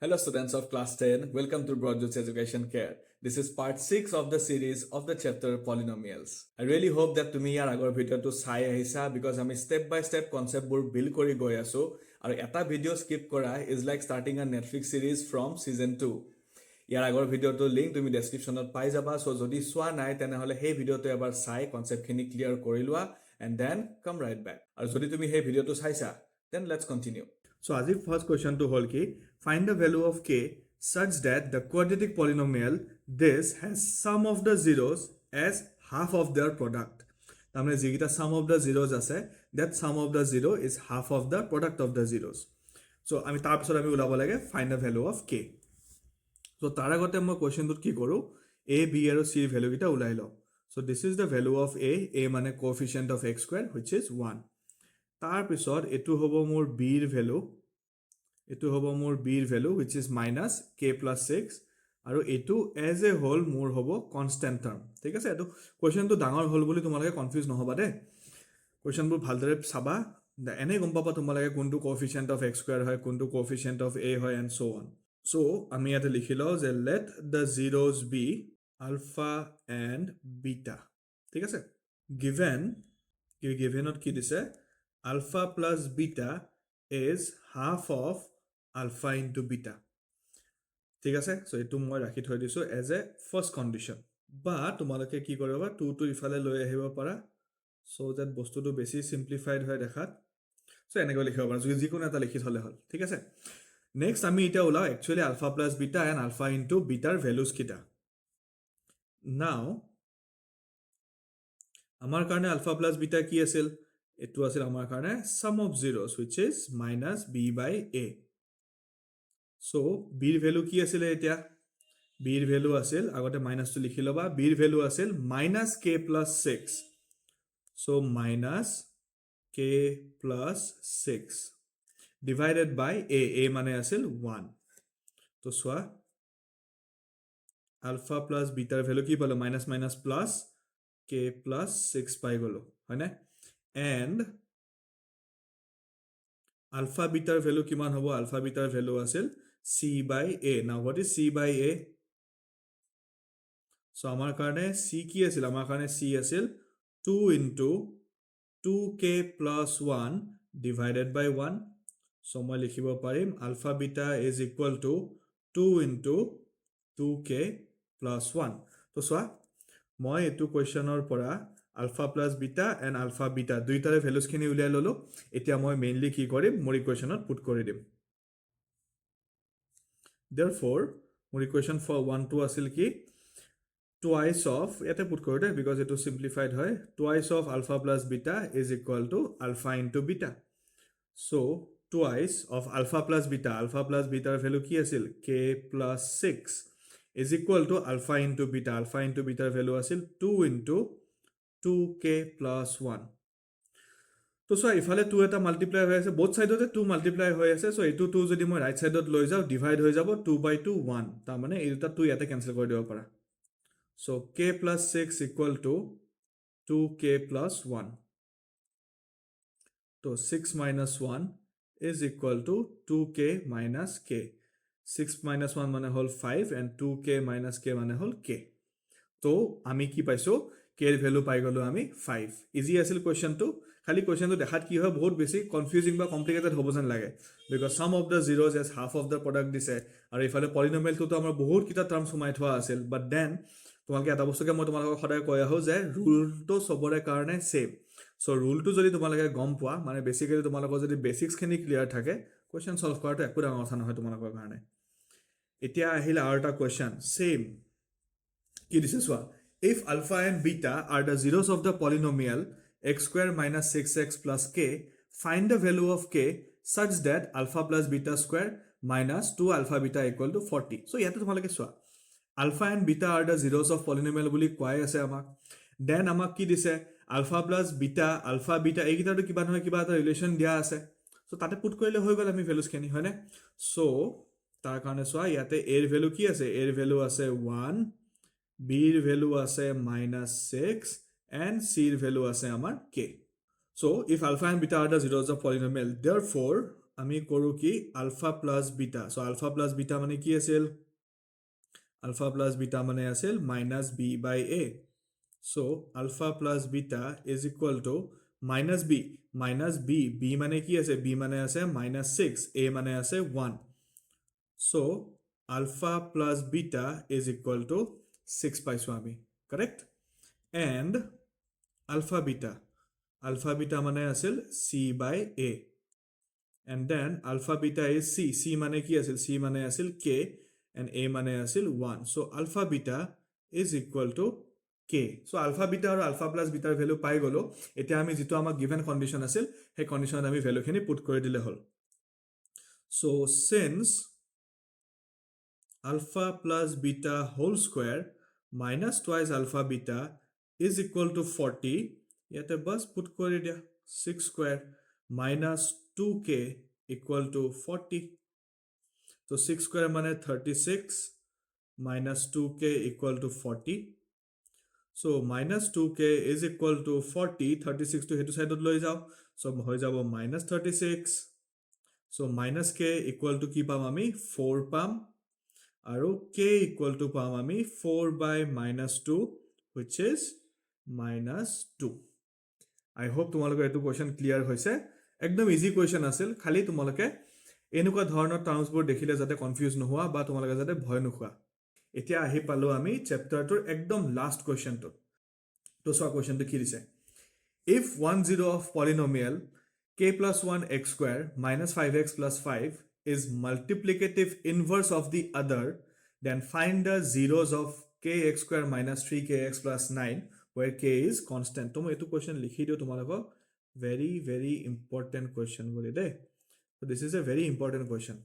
Hello students of class 10, welcome to Broadjot's Education Care. This is part 6 of the series of the chapter Polynomials. I really hope that tumi yar agor video to sai ahisa because ami step by step concept bur build kori goi asu aru eta video skip kora is like starting a Netflix series from season 2. Yar agor video to link tumi description ot pai jaba so jodi swa nai tene hole hey video to ebar sai concept khini clear kori lua and then come right back. Aru jodi tumi hey video to saisa then let's continue. So as the first question to hold ki find the value of k such that the quadratic polynomial this has sum of the zeros as half of their product. Tamne jigita sum of the zeros ase that sum of the zero is half of the product of the zeros. So ami tar pisor ami ulabo lage find the value of k. So tar agote moi question tut ki koru a b aru c value gita ulai lo. So this is the value of a mane coefficient of x square which is 1. তাৰ পিছত এটো হ'ব মোৰ b ৰ value এটো হ'ব মোৰ b ৰ value which is minus k plus 6 আৰু এটো as a whole মোৰ হ'ব constant term ঠিক আছে এটো কোৱেশ্চন তো ডাঙৰ হল বুলি তোমালোকে কনফিউজ নহবা দে কোৱেশ্চন বোৰ ভালদৰে চাবা এনে গম পাবা তোমালোকে কোনটো coefficient of x square হয় কোনটো coefficient of a হয় and so on so আমি ইয়াতে লিখিলো যে let the zeros be alpha and beta ঠিক আছে givenত কি দিছে alpha plus beta is half of alpha into beta. ঠিক আছে so এটো মই ৰাখি থৈ দিছো as a first condition বা তোমালোকে কি কৰিবা 2 to ইফালে লৈ আহিব পাৰা so that বস্তুটো বেছি simplified হয় দেখাত so এনেকৈ লিখিব পাৰা যিকোনো এটা লিখি থলে হল ঠিক আছে next আমি এটা ওলাও actually alpha plus beta and alpha into beta ৰ values কিটা now আমাৰ কাৰণে alpha plus beta কি আছিল এটো আছিল আমাৰ কাৰণে sum of zeros which is minus b by a so b ৰ ভ্যালু কি আছিল এতিয়া b ৰ ভ্যালু আছিল আগতে মাইনাস টো লিখি লবা b ৰ ভ্যালু আছিল minus k plus 6 so minus k plus 6 divided by a মানে আছিল 1 তো সোয়া alpha plus beta ৰ ভ্যালু কি পালো minus minus plus k plus 6 পাই গলো হয় না and alpha beta value kiman hobo alpha beta value asil c by a now what is c by a so amar karone c ki asil amar karone c asil 2 into 2k plus 1 divided by 1 so moi likhibo parim alpha beta is equal to 2 into 2k plus 1 to so moi etu question or pora alpha plus beta and alpha beta দুইটাৰে values খিনি উলিয়াই ললো এতিয়া মই mainly কি কৰিম মোৰ ইকুৱেচনত put কৰি দিম therefore মোৰ ইকুৱেচন for 1 2 আছিল কি twice of এতে পুট কৰি দে because it is simplified হয় twice of alpha plus beta is equal to alpha into beta so twice of alpha plus beta ৰ ভ্যালু কি আছিল k plus 6 is equal to alpha into beta ৰ value আছিল 2 into 2k plus 1 তো so ইফালে 2 এটা multiply হৈ আছে both সাইডতে 2 মাল্টিপ্লাই হৈ আছে সো এটো 2 যদি মই রাইট সাইডত লৈ যাও ডিভাইড হৈ যাব 2 by 2 1 তাৰ মানে এটা 2 ইয়াতে ক্যান্সেল কৰি দিব পাৰা so k plus 6 equal to 2k plus 1 তো 6 minus 1 is equal to 2k minus k 6 minus 1 মানে হল 5 and 2k minus k মানে হল k তো আমি কি পাইছো k এর ভ্যালু পাই গলো আমি 5 ইজি আছিল কোশ্চেন টু খালি কোশ্চেন টু দেখাত কি হয় বহুত বেছি কনফিউজিং বা কমপ্লিকেটেড হ'ব যেন লাগে because sum of the zeros as half of the product দিছে আৰু ইফালে পলিনোমিয়েল তো আমাৰ বহুত কিটা টাৰ্ম সুমাই থোৱা আছিল বাট দেন তোমালোকে এটা বস্তুকে মই তোমালোকক সদায় কৈ আহো যে ৰুলটো সবৰে কাৰণে সেম সো ৰুলটো যদি তোমালোকে গম পোৱা মানে বেসিক্যালি তোমালোকৰ যদি বেসিক্স খিনি ক্লিয়াৰ থাকে কোশ্চেন সলভ কৰাটো একো ডাঙৰ কথা নহয় তোমালোকৰ কাৰণে এতিয়া আহিল আৰু এটা কোশ্চেন সেম কি দিছে সোৱা if alpha and beta are the zeros of the polynomial x square minus 6x plus k find the value of k such that alpha plus beta square minus 2 alpha beta equal to 40 so yate tumaloke soa alpha and beta are the zeros of polynomial boli kwai ase amak then amak ki dise alpha plus beta egita to kiba noy kiba ta relation dia ase so tate put korile hoy gol ami values keni hoy na so tar karone soa yate a er value ki ase a er value ase 1 b ৰ value আছে -6 and c ৰ value আছে আমাৰ k so if alpha and beta are the zeros of polynomial therefore আমি কৰো কি alpha plus beta so alpha plus beta মানে কি আছিল আলফা প্লাস বিটা মানে আছিল minus b by a so alpha plus beta is equal to minus b b মানে কি আছে বি মানে আছে মাইনাস 6 এ মানে আছে 1 so alpha plus beta is equal to 6 পাইছো আমি কারেক্ট এন্ড alpha beta মানে আছিল c by a and then alpha beta is c মানে কি আছিল c মানে আছিল k and a মানে আছিল 1 so alpha beta is equal to k so alpha beta আৰু alpha plus beta ৰ ভ্যালু পাই গলো এতিয়া আমি যেটো আমাক given condition আছিল সেই কন্ডিশনত আমি ভ্যালু খিনি পুট কৰি দিলে হল so since alpha plus beta whole square minus twice alpha beta is equal to 40 ইয়াতে বাস পুট কৰি দিয়া 6 square minus 2k equal to 40 so 6 square মানে 36 minus 2k equal to 40 so minus 2k is equal to 40 36 to hetu side loi jao so hoy jabo minus 36 so minus k equal to ki pam ami 4 pam aru k equal to pam ami 4 by minus 2 which is minus 2 I hope তোমালোকে এটো question clear হৈছে একদম easy question আছিল খালি তোমালোকে এনেকুৱা ধৰণৰ টাৰ্মছবোৰ দেখিলে যাতে কনফিউজ নোহোৱা বা তোমালোকে যাতে ভয় নোখোৱা এতিয়া আহি পালো আমি চ্যাপ্টাৰটোৰ একদম লাষ্ট কোৱেশ্চনটো তো সো কোৱেশ্চনটো কি দিছে if 1 0 of polynomial k plus 1 x square minus 5x plus 5 is multiplicative inverse of the other then find the zeros of kx square minus 3kx plus 9 where k is constant to etu question likhi dio tumalako very important question bole de so this is a very important question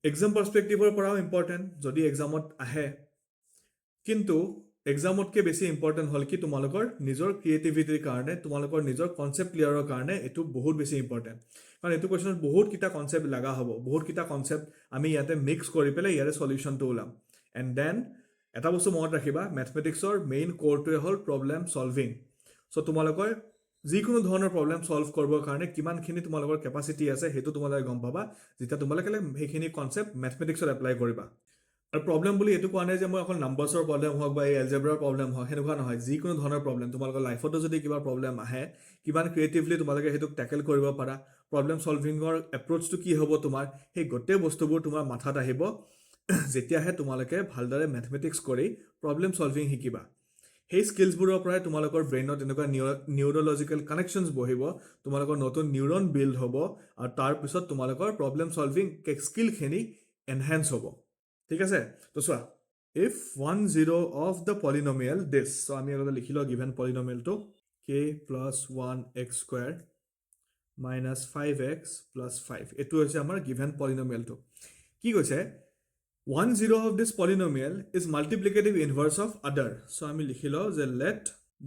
exam perspective or porao important jodi exam ot ahe kintu exam ot ke beshi important hol ki tumalokor nijor creativity karone tumalokor nijor concept clear or karone etu bahut beshi important karon etu question bahut kita concept laga hobo bahut kita concept ami yate mix kori pele yare solution to ulam and then এটা বস্তু মনত ৰাখিবা ম্যাথমেটিক্সৰ main কোৰটোৱে হল problem solving so তোমালোকৰ যিকোনো ধৰণৰ problem solve কৰিবৰ কাৰণে কিমানখিনি তোমালোকৰ কেপাসিটি আছে হেতু তোমালোকে গম পাবা যেতিয়া তোমালোকে হেখিনি কনসেপ্ট ম্যাথমেটিক্সত এপ্লাই কৰিবা আৰু প্ৰবলেম বুলি এটো কোৱা নাই যে মই অকল নাম্বাৰছৰ প্ৰবলেম হওক বা এলজেব্ৰাৰ প্ৰবলেম হওক হেনেকুৱা নহয় যিকোনো ধৰণৰ প্ৰবলেম তোমালোকৰ লাইফতো যদি কিবা প্ৰবলেম আহে কিমান ক্ৰিয়েটিভলি তোমালোকে হেতু ট্যাকল কৰিব পাৰা প্ৰবলেম সলভিংৰ এপ্ৰোচটো কি হ'ব তোমাৰ সেই গটে বস্তুবোৰ তোমাৰ মাথাত আহিব যেতিয়াহে তোমালোকে ভালদৰে ম্যাথমেটিক্স কৰি প্ৰবলেম সলভিং শিকিবা সেই স্কিলছবোৰৰ পৰাই তোমালোকৰ ব্ৰেইনত এনেকুৱা নিউৰলজিক্যাল কানেকশনছ বহিব তোমালোকৰ নতুন নিউৰন বিল্ড হ'ব আৰু তাৰ পিছত তোমালোকৰ প্ৰবলেম সলভিং স্কিলখিনি এনহান্স হ'ব ঠিক আছে তো চোৱা if 1 0 of the polynomial this so আমি আগতে লিখিলো given polynomial to k plus 1 x square minus 5x plus 5 এটো হৈছে আমাৰ given polynomial to কি কৈছে 1 0 of this polynomial is multiplicative inverse of other so আমি লিখিলো যে let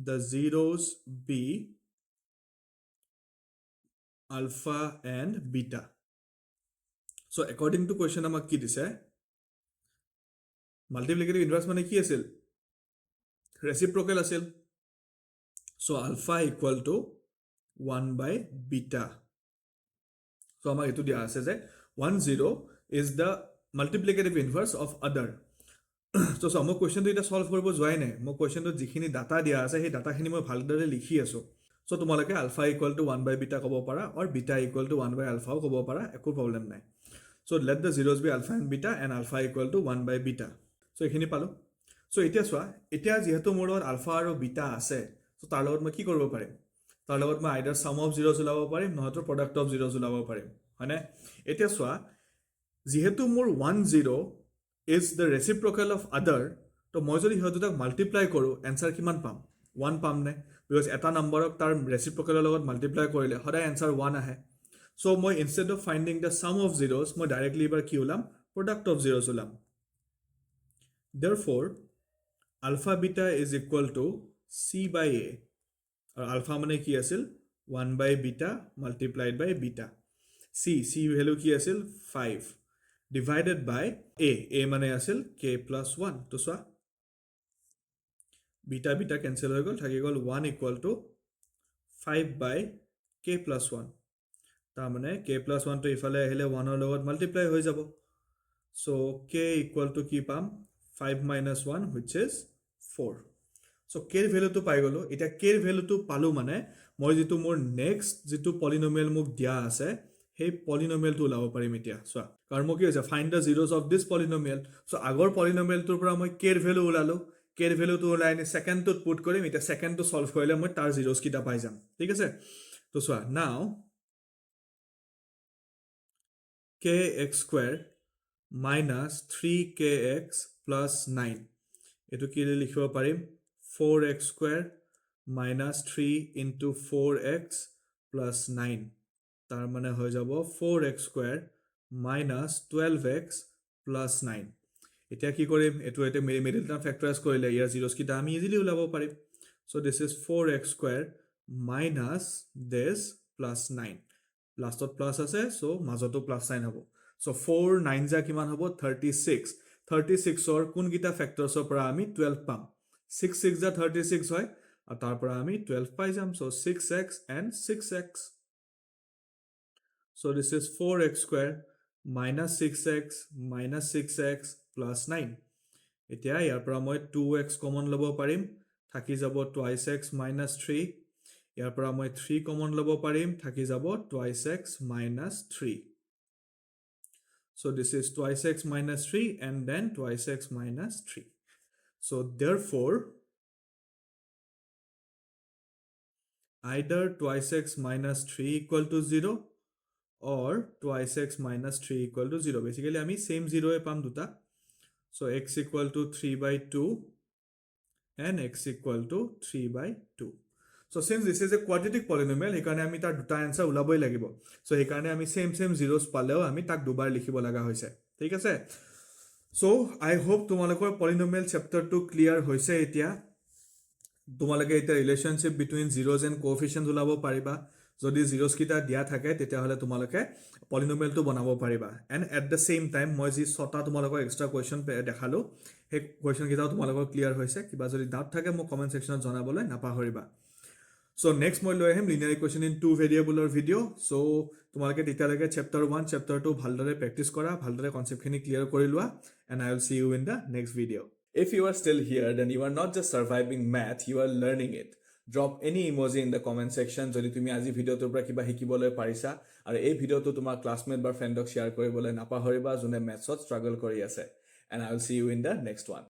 the zeros be alpha and beta so according to question আমাক কি দিছে multiplicative inverse মানে কি আছিল reciprocal আছিল so alpha equal to 1 by beta so আমাক এটো দিয়া আছে যে 1 0 is the multiplicative inverse of other so মই কোৱেশ্চনটো এটা সলভ কৰিব যোৱাই নাই মই কোৱেশ্চনটো যিখিনি ডাটা দিয়া আছে সেই ডাটাখিনি মই ভালদৰে লিখি আছো so তোমালোকে alpha equal to 1 by beta ক'ব পাৰা or beta equal to 1 by alpha ক'ব পাৰা একো প্ৰবলেম নাই so let the zeros be alpha and beta and alpha equal to 1 by beta so এখিনি পালো so এতিয়া চোৱা এতিয়া যেহেতু মোৰ লগত alpha আৰু beta আছে so তাৰ লগত মই কি কৰিব পাৰিম তাৰ লগত মই either sum of zeros ওলাব পাৰিম নহয়তো product of zeros ওলাব পাৰিম হয়নে এতিয়া চোৱা যেহেতু মোৰ 1 0 is the reciprocal of other তো মই যদি হিহঁত দুটাক মাল্টিপ্লাই কৰো आंसर কিমান পাম 1 পাম নে because এটা নম্বৰক তাৰ reciprocal লগত মাল্টিপ্লাই কৰিলে সদায় आंसर 1 আহে so মই instead of finding the sum of zeros মই directly এবাৰ কি উলাম product of zeros উলাম therefore alpha beta is equal to c by a আৰু alpha মানে কি আছিল 1 by beta multiplied by beta c value কি আছিল 5 divided by a মানে আছিল k plus 1 তো চোৱা beta cancel হৈ গল থাকি গল 1 equal to 5 by k plus 1 তাৰ মানে k plus 1 টো ইফালে আহিলে 1 ৰ লগত মাল্টিপ্লাই হৈ যাব so k equal to কি পাম 5 minus 1 which is 4 so k ৰ ভ্যালুটো পাই গলো এটা k ৰ ভ্যালুটো পালো মানে মই যেটো মোৰ নেক্সট যেটো পলিনোমিয়াল মোক দিয়া আছে সেই পলিনোমিয়ালটো ওলাব পাৰিম এতিয়া চোৱা কাৰণ মোক কি হৈছে find the zeros of this polynomial so আগৰ পলিনোমিয়ালটোৰ পৰা মই k ৰ ভ্যালু ওলালো k ৰ ভ্যালুটো ওলাই নি সেকেন্ডটোত পুট কৰিম এটা সেকেন্ডটো সলভ কৰিলে মই তাৰ জিৰোস কিটা পাই যাম ঠিক আছে তো চোৱা নাও kx square minus 3kx plus 9 এটো কি লিখিব পাৰিম 4x square minus 3 into 4x plus 9 তাৰ মানে হৈ যাব 4x square minus 12x plus 9 এতিয়া কি কৰিম এটো এতে মিডল টাৰ্ম ফ্যাক্টৰাইজ কৰিলে ইয়াৰ জিৰোস কিটা আমি ইজিলি ওলাব পাৰিম so this is 4x square minus this plus 9 লাষ্টত প্লাস আছে সো মাজতো প্লাস সাইন হ'ব সো 4 9 যা কিমান হ'ব 36 36 অৰ কোন গিটা ফ্যাক্টৰছৰ পৰা আমি 12 পাম 6 6 যা 36 হয় আৰু তাৰ পৰা আমি 12 পাই যাম so 6x and 6x so this is 4x square minus 6x minus 6x plus 9 এতিয়া ইয়াৰ পৰা মই 2x কমন লব পাৰিম থাকি যাব twice x minus 3 ইয়াৰ পৰা মই 3 কমন লব পাৰিম থাকি যাব twice x minus 3 so this is twice x minus 3 and then twice x minus 3 so therefore either twice x minus 3 equal to 0 or twice x minus 3 equal to 0 basically আমি same 0 এ পাম দুটা so x equal to 3 by 2 and x equal to 3 by 2 so since this is a quadratic polynomial হেকাৰণে আমি তাৰ দুটা answer উলাবই লাগিব so হেকাৰণে আমি same zeros পালেও আমি তাক দুবাৰ লিখিব লাগা হৈছে ঠিক আছে so I hope তোমালোকৰ polynomial chapter টো clear হৈছে এতিয়া তোমালোকে এটা ৰিলেশনশিপ বিটুইন zeros and coefficients উলাব পাৰিবা যদি zeros কিটা দিয়া থাকে তেতিয়া হলে তোমালোকে polynomial টো বনাব পাৰিবা and at the same time মই যি ছটা তোমালোকৰ এক্সট্ৰা কোৱেশ্চন দেখালো হে কোৱেশ্চন কিটা তোমালোকৰ ক্লিয়াৰ হৈছে কিবা যদি ডাউট থাকে মোক কমেন্ট সেকশনত জনাবলৈ নাপাহৰিবা so next মই লৈ আহিম linear equation in two variable or video so তোমালোকে তেতিয়ালৈকে chapter 1 chapter 2 ভালদৰে প্ৰেক্টিস কৰা ভালদৰে কনসেপ্ট খিনি ক্লিয়াৰ কৰি লোৱা and I will see you in the next video if you are still here then you are not just surviving math you are learning it drop any emoji in the comment section যদি তুমি আজি ভিডিওটোৰ পৰা কিবা শিকিবলৈ পাৰিছা আৰু এই ভিডিওটো তোমাৰ ক্লাসমেট বা ফ্ৰেণ্ডক শেয়াৰ কৰিবলৈ নাপাহৰিবা যোনে ম্যাথছত স্ট্ৰাগল কৰি আছে and I will see you in the next one